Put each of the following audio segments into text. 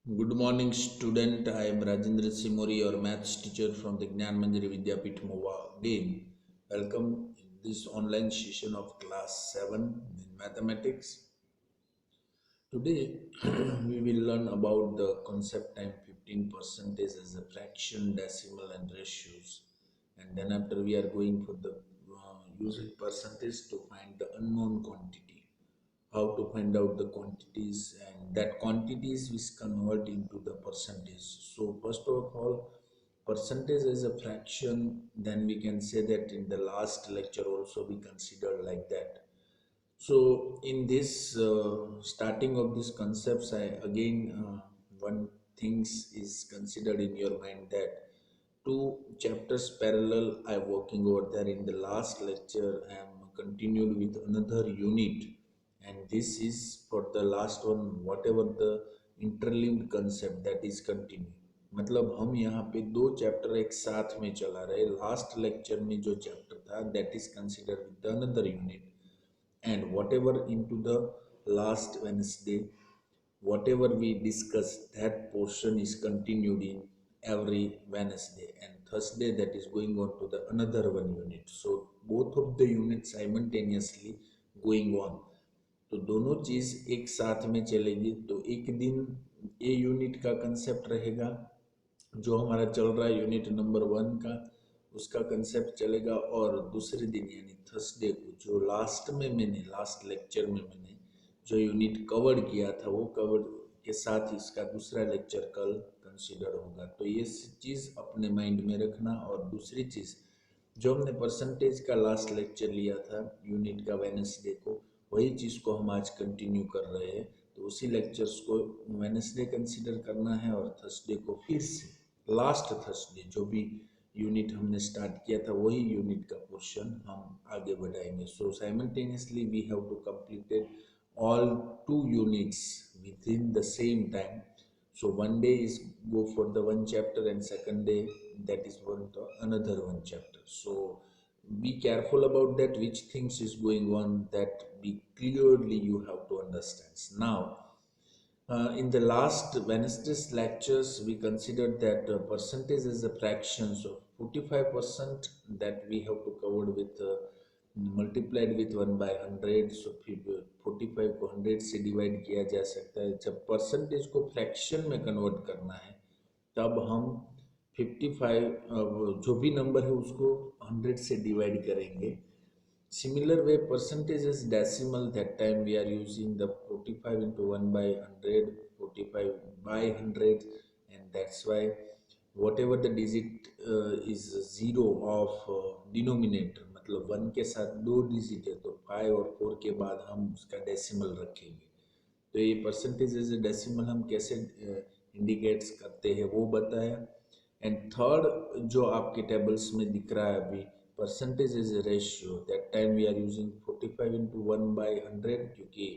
Good morning, student. I am Rajendra Mori, your maths teacher from the Gyanmanjari Vidyapith Mahuva. Again, welcome in this online session of class 7 in mathematics. Today, we will learn about the concept time 15% as a fraction, decimal, and ratios. And then after we are going for the using percentage to find the unknown quantity, how to find out the quantities, and that quantities which convert into the percentage. So first of all, percentage is a fraction, then we can say that in the last lecture also we considered like that. So in this starting of these concepts, I again one things is considered in your mind that two chapters parallel I working over there. In the last lecture I am continued with another unit, and this is for the last one, whatever the interlinked concept that is continue. मतलब हम यहाँ पे दो chapter एक साथ में चला रहे. लास्ट लेक्चर में जो चैप्टर था that is considered with another unit, and whatever into the last Wednesday, whatever we discussed, that portion is continued in every Wednesday, and Thursday that is going on to the another one unit. So both of the units simultaneously going on. तो दोनों चीज एक साथ में चलेगी. तो एक दिन ए यूनिट का कंसेप्ट रहेगा, जो हमारा चल रहा है यूनिट नंबर 1 का, उसका कंसेप्ट चलेगा. और दूसरे दिन यानी थर्सडे को, जो लास्ट में मैंने लास्ट लेक्चर में मैंने जो यूनिट कवर किया था, वो कवर के साथ ही इसका दूसरा लेक्चर कल कंसीडर होगा. तो ये चीज़ अपने माइंड में रखना. और दूसरी चीज़, जो हमने परसेंटेज का लास्ट लेक्चर लिया था यूनिट का वेडनेसडे को, वही चीज़ को हम आज कंटिन्यू कर रहे हैं. तो उसी लेक्चर्स को वेडनेसडे कंसीडर करना है, और थर्सडे को फिर से लास्ट थर्सडे जो भी यूनिट हमने स्टार्ट किया था वही यूनिट का पोर्शन हम आगे बढ़ाएंगे. So simultaneously we have to completed all two units within the same time. So one day is go for the one chapter, and second day that is for the another one chapter. So be careful about that, which things is going on, that be clearly you have to understand. Now in the last Wednesday's lectures, we considered that percentage is a fraction. So 45% that we have to cover with multiplied with 1/100. So 45 को 100 से divide किया जा सकता है. जब percentage को fraction में convert करना है, तब हम 55 जो भी नंबर है उसको 100 से डिवाइड करेंगे. Similar way, percentage is decimal. That time we are using the 45 into 1/100, 45 by 100, and that's why whatever the digit is zero of denominator, मतलब 1 के साथ दो डिजिट है, तो 5 और 4 के बाद हम उसका डेसिमल रखेंगे. तो ये परसेंटेज एज ए डेसिमल हम कैसे इंडिकेट्स करते हैं वो बताया. एंड थर्ड जो आपके टेबल्स में दिख रहा है अभी, percentage is a ratio. That time we are using 45 into 1/100, क्योंकि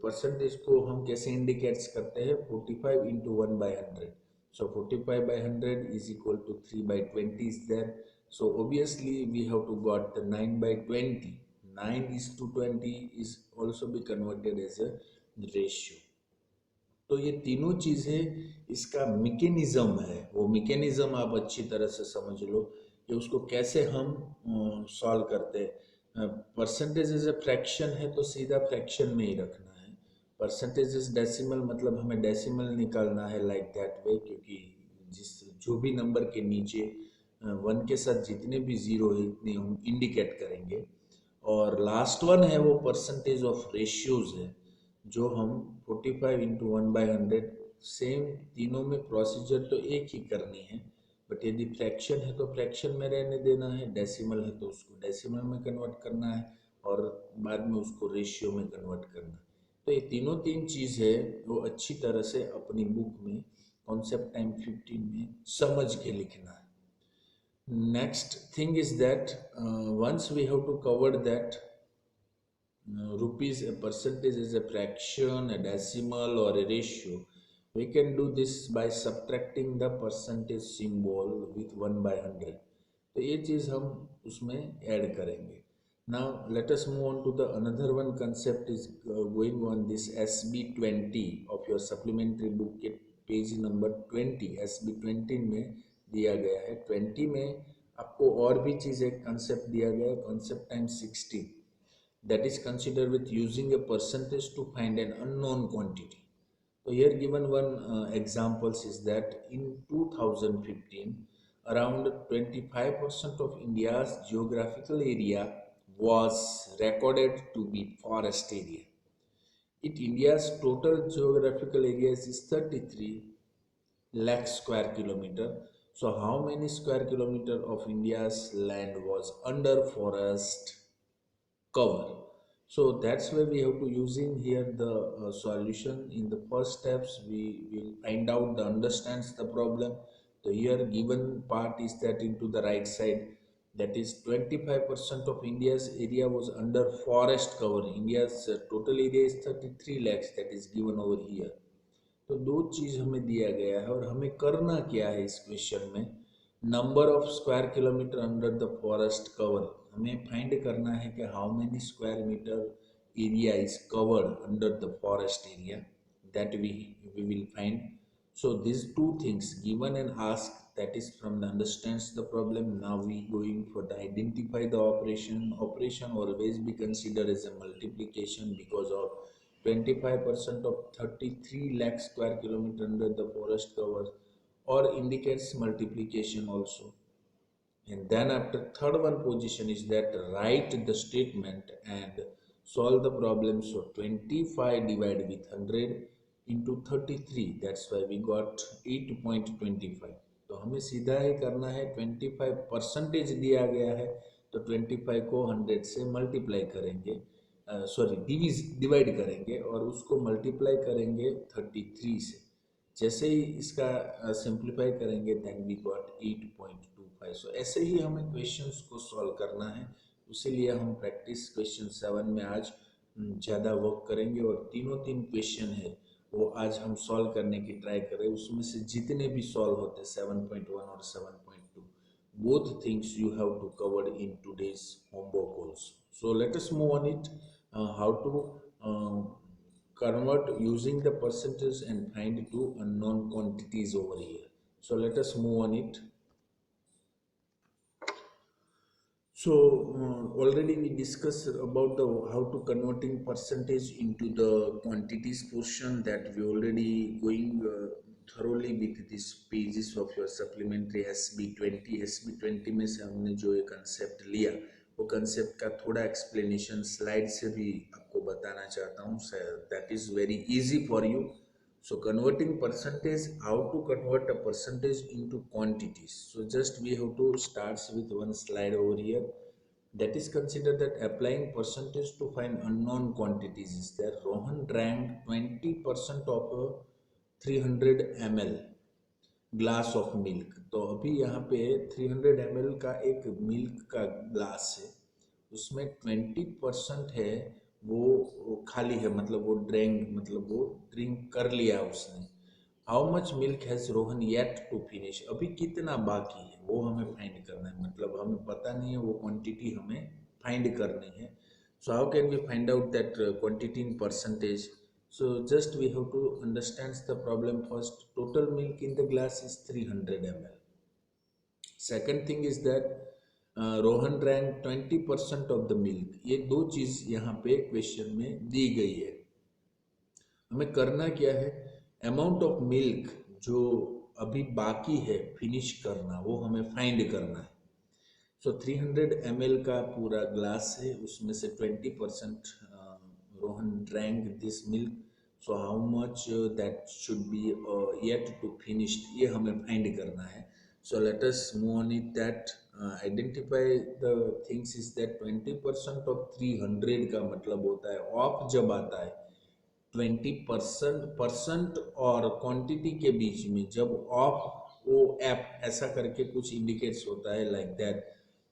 परसेंटेज को हम कैसे इंडिकेट्स करते हैं, 45 into 1/100. So 45/100 is equal to 3/20 is there. So obviously we have to got the 9/20. 9:20 is also be converted as a ratio. तो ये तीनों चीज़ें इसका मैकेनिज्म है. वो मैकेनिज्म आप अच्छी तरह से समझ लो कि उसको कैसे हम सॉल्व करते हैं. परसेंटेज इज अ फ्रैक्शन है तो सीधा फ्रैक्शन में ही रखना है. परसेंटेज इज डेसिमल, मतलब हमें डेसिमल निकालना है लाइक दैट वे, क्योंकि जो भी नंबर के नीचे 1 के साथ जितने भी जीरो है इतने हम इंडिकेट करेंगे. और लास्ट वन है वो परसेंटेज ऑफ रेशियोज है, जो हम 45 into 1/100. सेम तीनों में प्रोसीजर तो एक ही करनी है, बट यदि फ्रैक्शन है तो फ्रैक्शन में रहने देना है, डेसिमल है तो उसको डेसिमल में कन्वर्ट करना है, और बाद में उसको रेशियो में कन्वर्ट करना है. तो ये तीन चीज़ है वो अच्छी तरह से अपनी बुक में कॉन्सेप्ट टाइम 15 में समझ के लिखना है. Next thing is that once we have to cover that rupees, a percentage is a fraction, a decimal or a ratio, we can do this by subtracting the percentage symbol with 1/100. तो ये चीज़ हम उसमें add करेंगे. Now let us move on to the another one concept is going on this SB20 of your supplementary book page number 20 SB 20 में दिया गया है। 20 में आपको और भी चीज एक कंसेप्ट दिया गया है, concept times 16, that is considered with using a percentage to find an unknown quantity. So here given one examples is that in 2015 around 25% of India's geographical area was recorded to be forest area. India's total geographical area is 33 lakh square kilometer. So how many square kilometer of India's land was under forest cover? So that's why we have to using here the solution. In the first steps we will find out the understands the problem. So here given part is that into the right side, that is 25% of India's area was under forest cover. India's total area is 33 lakhs, that is given over here. तो दो चीज हमें दिया गया है और हमें करना क्या है इस क्वेश्चन में, number of square kilometre under the forest cover हमें फाइंड करना है कि how many square metre area is covered under the forest area, that we will find. So these two things given and asked, that is from the understands the problem. Now we going for the identify the operation. Operation always be considered as a multiplication because of 25% of 33 lakh square kilometer under the forest cover or indicates multiplication also. And then after third one position is that write the statement and solve the problem. So 25 divided with 100 into 33, that's why we got 8.25. तो हमें सीधा ही करना है, 25% दिया गया है तो 25 को 100 से मल्टीप्लाई करेंगे, सॉरी डिवाइड करेंगे और उसको मल्टीप्लाई करेंगे 33 से. जैसे ही इसका सिंप्लीफाई करेंगे देन वी गॉट 8.25. सो ऐसे ही हमें क्वेश्चंस को सॉल्व करना है, इसीलिए हम प्रैक्टिस क्वेश्चन 7 में आज ज़्यादा वर्क करेंगे और तीन क्वेश्चन है वो आज हम सॉल्व करने की ट्राई करें. उसमें से जितने भी सॉल्व होते 7.1 और 7.2, both things you have to cover in today's homework also. So let us move on it, how to convert using the percentage and find two unknown quantities over here. So let us move on it. So already we discussed about the how to converting percentage into the quantities portion, that we already going thoroughly with these pages of your supplementary SB 20. SB 20 में से हमने जो ये concept लिया वो concept का थोड़ा explanation slide से भी आपको बताना चाहता हूँ. That is very easy for you. So converting percentage, how to convert a percentage into quantities. So just we have to start with one slide over here. That is considered that applying percentage to find unknown quantities is there. Rohan drank 20% of a 300 ml glass of milk. तो अभी यहाँ पे 300 ml का एक milk का glass है, उसमें 20% है वो खाली है, मतलब वो ड्रिंक कर लिया उसने. How much milk has Rohan yet to finish, अभी कितना बाकी है वो हमें फाइंड करना है, मतलब हमें पता नहीं है वो क्वांटिटी हमें फाइंड करनी है. So how can we find out that quantity in percentage? So just we have to understand the problem first. Total milk in the glass is 300 ml. Second thing is that Rohan drank 20% of the milk. ये दो चीज यहाँ पे question में दी गई है. हमें करना क्या है, अमाउंट ऑफ मिल्क जो अभी बाकी है फिनिश करना वो हमें फाइंड करना है. सो 300 ml का पूरा ग्लास है, उसमें से 20% Rohan drank this milk. So how much that should be yet to finished, ये हमें फाइंड करना है. So let us move on it that identify the things is that 20% of 300 का मतलब होता है ऑफ जब आता है 20% और क्वांटिटी के बीच में जब ऑफ ओ एप ऐसा करके कुछ इंडिकेट्स होता है like that,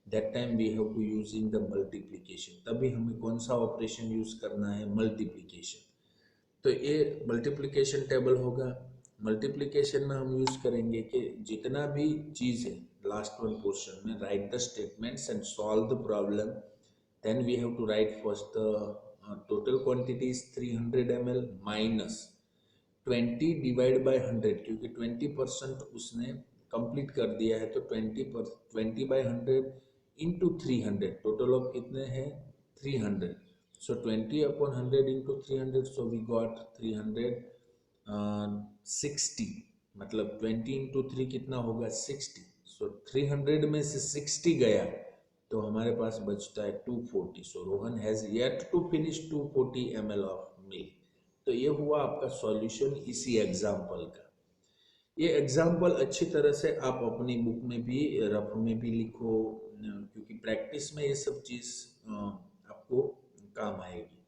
that time we have to using the multiplication. तभी हमें कौन सा ऑपरेशन यूज करना है, मल्टीप्लिकेशन. तो ये मल्टीप्लिकेशन टेबल होगा. मल्टीप्लिकेशन में हम यूज करेंगे कि जितना भी चीज है लास्ट वन पोर्शन में write the statements and solve the problem. Then we have to write first the total quantity is 300 ml minus 20/100, क्योंकि 20% उसने कंप्लीट कर दिया है, तो 20/100 इंटू 300, टोटल ऑफ कितने हैं 300. सो 20/100 इंटू 300, सो वी गॉट 360. मतलब 20 इंटू 3 कितना होगा 60. सो 300 में से 60 गया तो हमारे पास बचता है 240. So Rohan has yet to finish 240 ml of milk. तो ये हुआ आपका सॉल्यूशन इसी एग्जाम्पल का. ये एग्जाम्पल अच्छी तरह से आप अपनी बुक में भी रफ में भी लिखो, क्योंकि प्रैक्टिस में ये सब चीज आपको काम आएगी.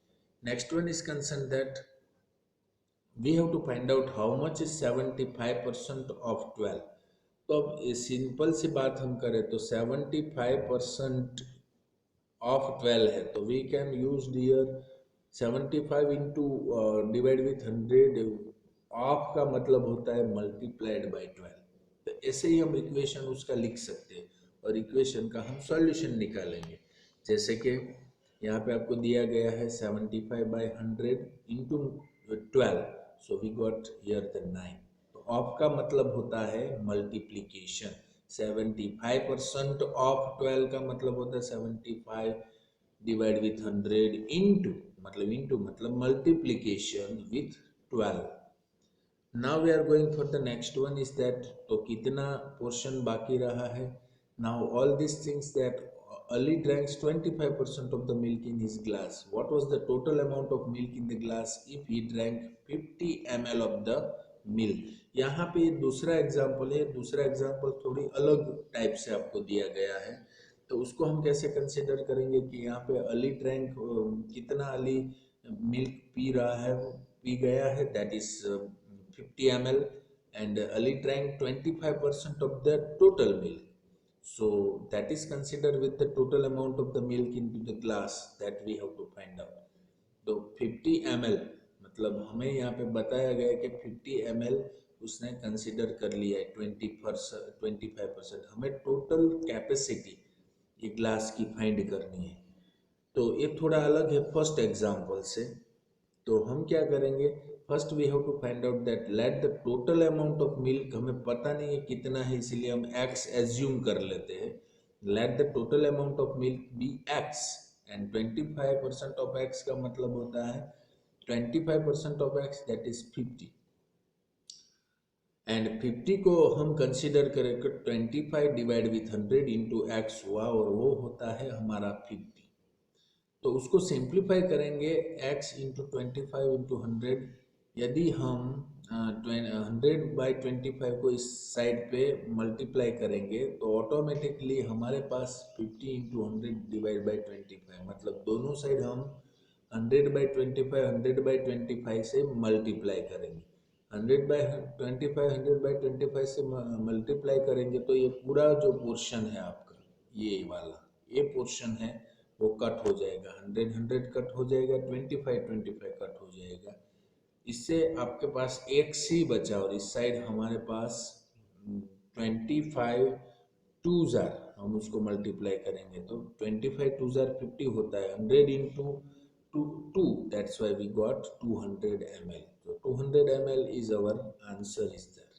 Next one is concern that we have to find out how much is 75% of 12. तो अब सिंपल सी बात हम करें तो 75% ऑफ 12 है, तो we can use dear 75 into divide with 100. Of का मतलब होता है मल्टीप्लाइड बाई 12. तो ऐसे ही हम इक्वेशन उसका लिख सकते हैं और इक्वेशन का हम सॉल्यूशन निकालेंगे. जैसे कि यहाँ पे आपको दिया गया है 75/100 into 12. So we got here the 9. तो ऑफ का मतलब होता है मल्टीप्लीकेशन. 75% ऑफ 12 का मतलब होता है 75 डिवाइड विथ 100 इंटू मतलब multiplication with 12. Now we are going for the next one is that, तो कितना पोर्शन बाकी रहा है. Now all this things that Ali drank 25% of the milk in his glass. What was the total amount of milk in the glass if he drank 50 ml of the milk? यहाँ पे दूसरा example है. दूसरा example थोड़ी अलग type से आपको दिया गया है, तो उसको हम कैसे कंसिडर करेंगे कि यहाँ पे अली ड्रैंक कितना अली मिल्क पी रहा है, पी गया है, that is 50 ml, and Ali drank 25% of the total milk. So that is considered with the total amount of the milk into the glass that we have to find out. तो 50 ml मतलब हमें यहाँ पे बताया गया है कि 50 ml उसने कंसिडर कर लिया है. 25%. हमें टोटल कैपेसिटी ये ग्लास की फाइंड करनी है. तो ये थोड़ा अलग है फर्स्ट एग्जाम्पल से. तो हम क्या करेंगे, first we have to find out that let the total amount of milk, हमें पता नहीं है कितना है इसलिए हम x एज्यूम कर लेते हैं. Let the total amount of milk be x, and 25% of x का मतलब होता है 25% of x that is 50. And 50 को हम कंसिडर करें तो 25 डिवाइड विथ 100 इंटू एक्स हुआ और वो होता है हमारा 50. तो उसको सिंप्लीफाई करेंगे x इंटू 25 इंटू 100. यदि हम 100/25 को इस साइड पे मल्टीप्लाई करेंगे तो ऑटोमेटिकली हमारे पास 50 इंटू 100 डिवाइड बाई 25, मतलब दोनों साइड हम 100/25 से मल्टीप्लाई करेंगे. 100/25 100/25 से मल्टीप्लाई करेंगे तो ये पूरा जो पोर्शन है आपका, ये वाला ये पोर्शन है वो कट हो जाएगा. 100 कट हो जाएगा, 25 कट हो जाएगा. इससे आपके पास एक सी बचा और इस साइड हमारे पास 25 टू जार, हम उसको मल्टीप्लाई करेंगे तो 25 टू जार 50 होता है. 100 into 2, that's why we got 200 ml. तो 200 ml is our answer is that.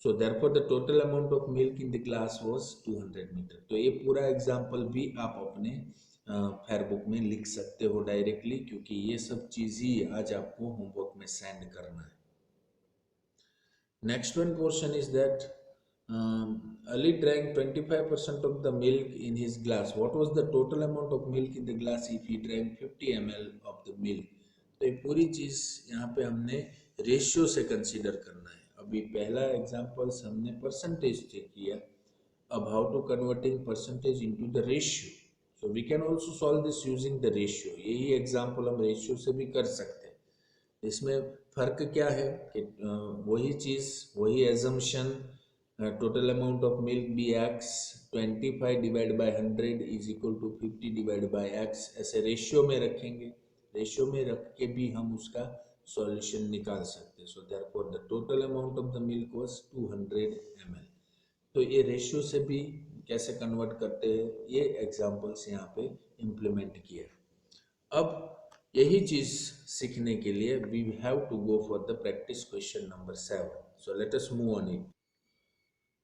So therefore the total amount of milk in the glass was 200 meter. तो ये पूरा एग्जाम्पल भी आप अपने फेयरबुक में लिख सकते हो डायरेक्टली, क्योंकि ये सब चीज ही आज आपको होमवर्क में सेंड करना है. Next one portion is that Ali drank 25% of the milk in his glass. What was the total amount of milk in the glass if he drank 50 ml of the milk? तो ये पूरी चीज यहाँ पे हमने ratio से consider करना है. अभी पहला एग्जाम्पल्स हमने परसेंटेज से किया. अब how to converting percentage into the ratio. So we can also solve this using the ratio. यही एग्जाम्पल हम रेशियो से भी कर सकते हैं. इसमें फर्क क्या है कि वही चीज, वही assumption, total amount of milk be x, 25 divide by 100 is equal to 50 divide by x, ऐसे रेशियो में रखेंगे. रेशियो में रख के भी हम उसका सॉल्यूशन निकाल सकते हैं. So therefore the total amount of the milk was 200 ml. तो ये रेशियो से भी कैसे कन्वर्ट करते हैं ये एग्जांपल्स यहाँ पे इम्प्लीमेंट किया. अब यही चीज सीखने के लिए we have to go for the practice question number 7. So let us move on it.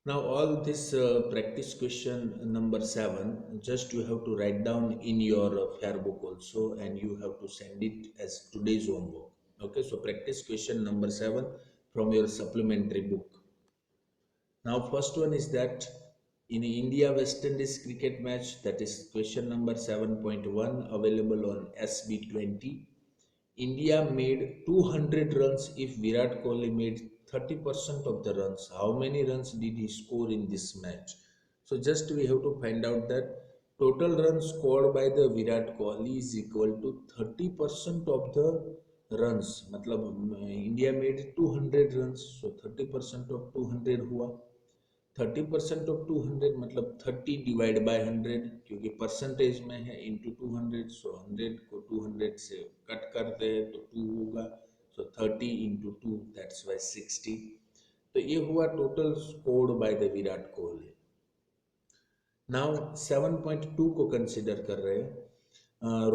Now all this practice question number 7, just you have to write down in your fair book also, and you have to send it as today's homework. Okay, so practice question number 7 from your supplementary book. Now first one is that in India West Indies cricket match, that is question number 7.1, available on SB20. India made 200 runs if Virat Kohli made 30% of the runs. How many runs did he score in this match? So just we have to find out that total runs scored by the Virat Kohli is equal to 30% of the runs. मतलब India made 200 runs, so 30% of 200 हुआ. 30% of 200 मतलब 30 divide by 100, क्योंकि percentage में है, into 200. सो 100 को 200 से cut करते हैं तो 2 होगा. सो 30 इंटू 2, दैट्स वाई 60. तो ये हुआ total scored by the Virat Kohli. Now 7.2 को कंसिडर कर रहे हैं.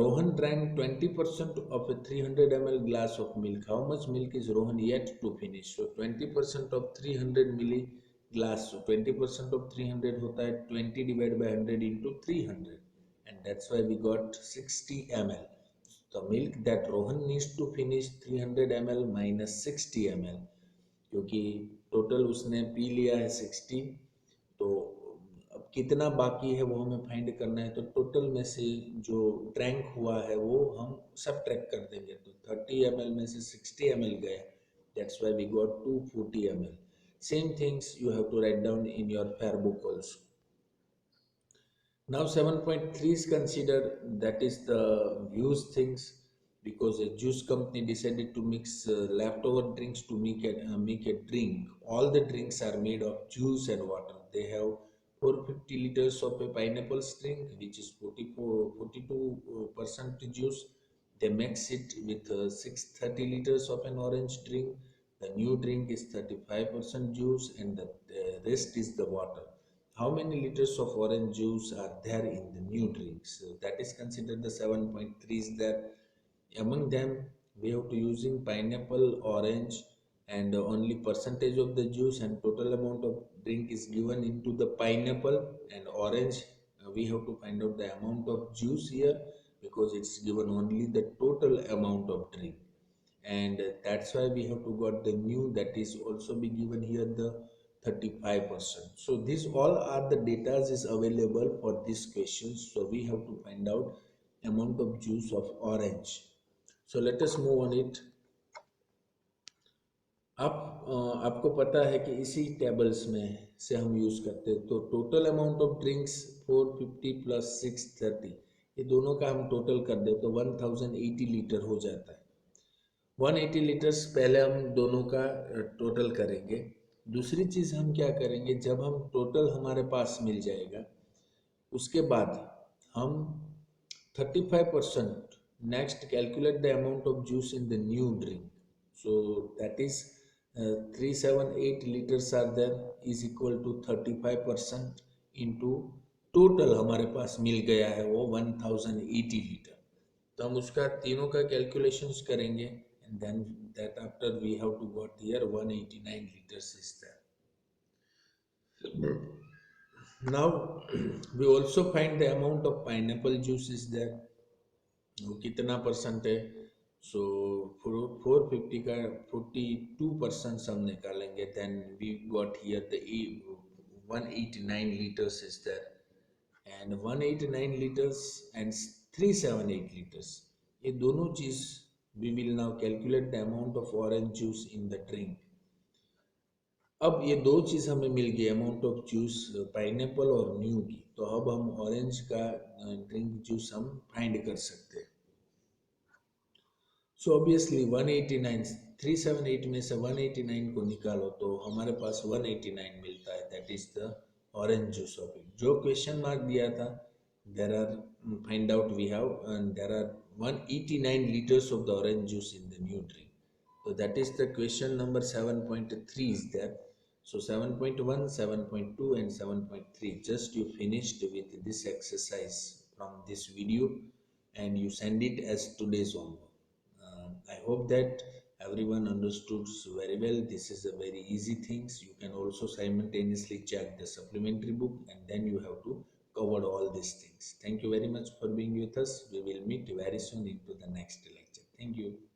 Rohan drank 20% of a 300 ml glass of milk. How much milk is Rohan yet to finish? So 20% of 300 milli glass. So 20% of 300 होता है 20 divided by 100 into 300, and that's why we got 60 ml. The milk that Rohan needs to finish 300 ml minus 60 ml, क्योंकि total उसने P लिया है 60. तो अब कितना बाकी है वो हमें फाइंड करना है. तो टोटल में से जो ड्रैंक हुआ है वो हम सब ट्रैक कर देंगे. तो 30 ml में से 60 ml गया, that's why we got 240 ml. Same things you have to write down in your fair book also. Now 7.3 is considered, that is the use things, because a juice company decided to mix leftover drinks to make a drink. All the drinks are made of juice and water. They have 450 liters of a pineapple drink, which is 42% juice. They mix it with 630 liters of an orange drink. The new drink is 35% juice, and the rest is the water. How many liters of orange juice are there in the new drinks? So that is considered the 7.3 is there. Among them, we have to using pineapple, orange, and only percentage of the juice and total amount of drink is given into the pineapple and orange. We have to find out the amount of juice here, because it's given only the total amount of drink, and that's why we have to got the new, that is also be given here the 35%. So these all are the data is available for these questions. So we have to find out amount of juice of orange. So let us move on it. आपको पता है कि इसी tables में से हम use करते हैं. तो total amount of drinks 450 plus 630, ये दोनों का हम टोटल कर दे तो 1080 लीटर हो जाता है. 180 लीटर्स पहले हम दोनों का टोटल करेंगे. दूसरी चीज़ हम क्या करेंगे, जब हम टोटल हमारे पास मिल जाएगा उसके बाद हम 35% next calculate the amount of juice in the new drink. So that is 378 litres are there is equal to 35% into total हमारे पास मिल गया है वो 1080 लीटर. तो हम उसका तीनों का कैलकुलेशंस करेंगे, and then that after we have to got here 189 liters is there. Now we also find the amount of pineapple juice is there. वो कितना परसेंट है. सो 450 का 42% हम निकालेंगे. Then we got here the 189 liters is there, and 189 liters and 378 liters, ये दोनों चीज we will now calculate the amount of orange juice in the drink. अब ये दो चीज हमें मिल गई, अमाउंट ऑफ जूस पाइनएप्पल और न्यू की. तो अब हम ऑरेंज का ड्रिंक जूस हम फाइंड कर सकते हैं. सो ऑब्वियसली 189, 378 में से 189 को निकालो तो हमारे पास 189 मिलता है. That is the orange juice of it. जो क्वेश्चन मार्क दिया था, there are find out we have, and there are 189 liters of the orange juice in the new drink. So that is the question number 7.3 is there. So 7.1, 7.2 and 7.3, just you finished with this exercise from this video, and you send it as today's homework. I hope that everyone understood very well. This is a very easy things. You can also simultaneously check the supplementary book, and then you have to cover all these things. Thank you very much for being with us. We will meet very soon into the next lecture. Thank you.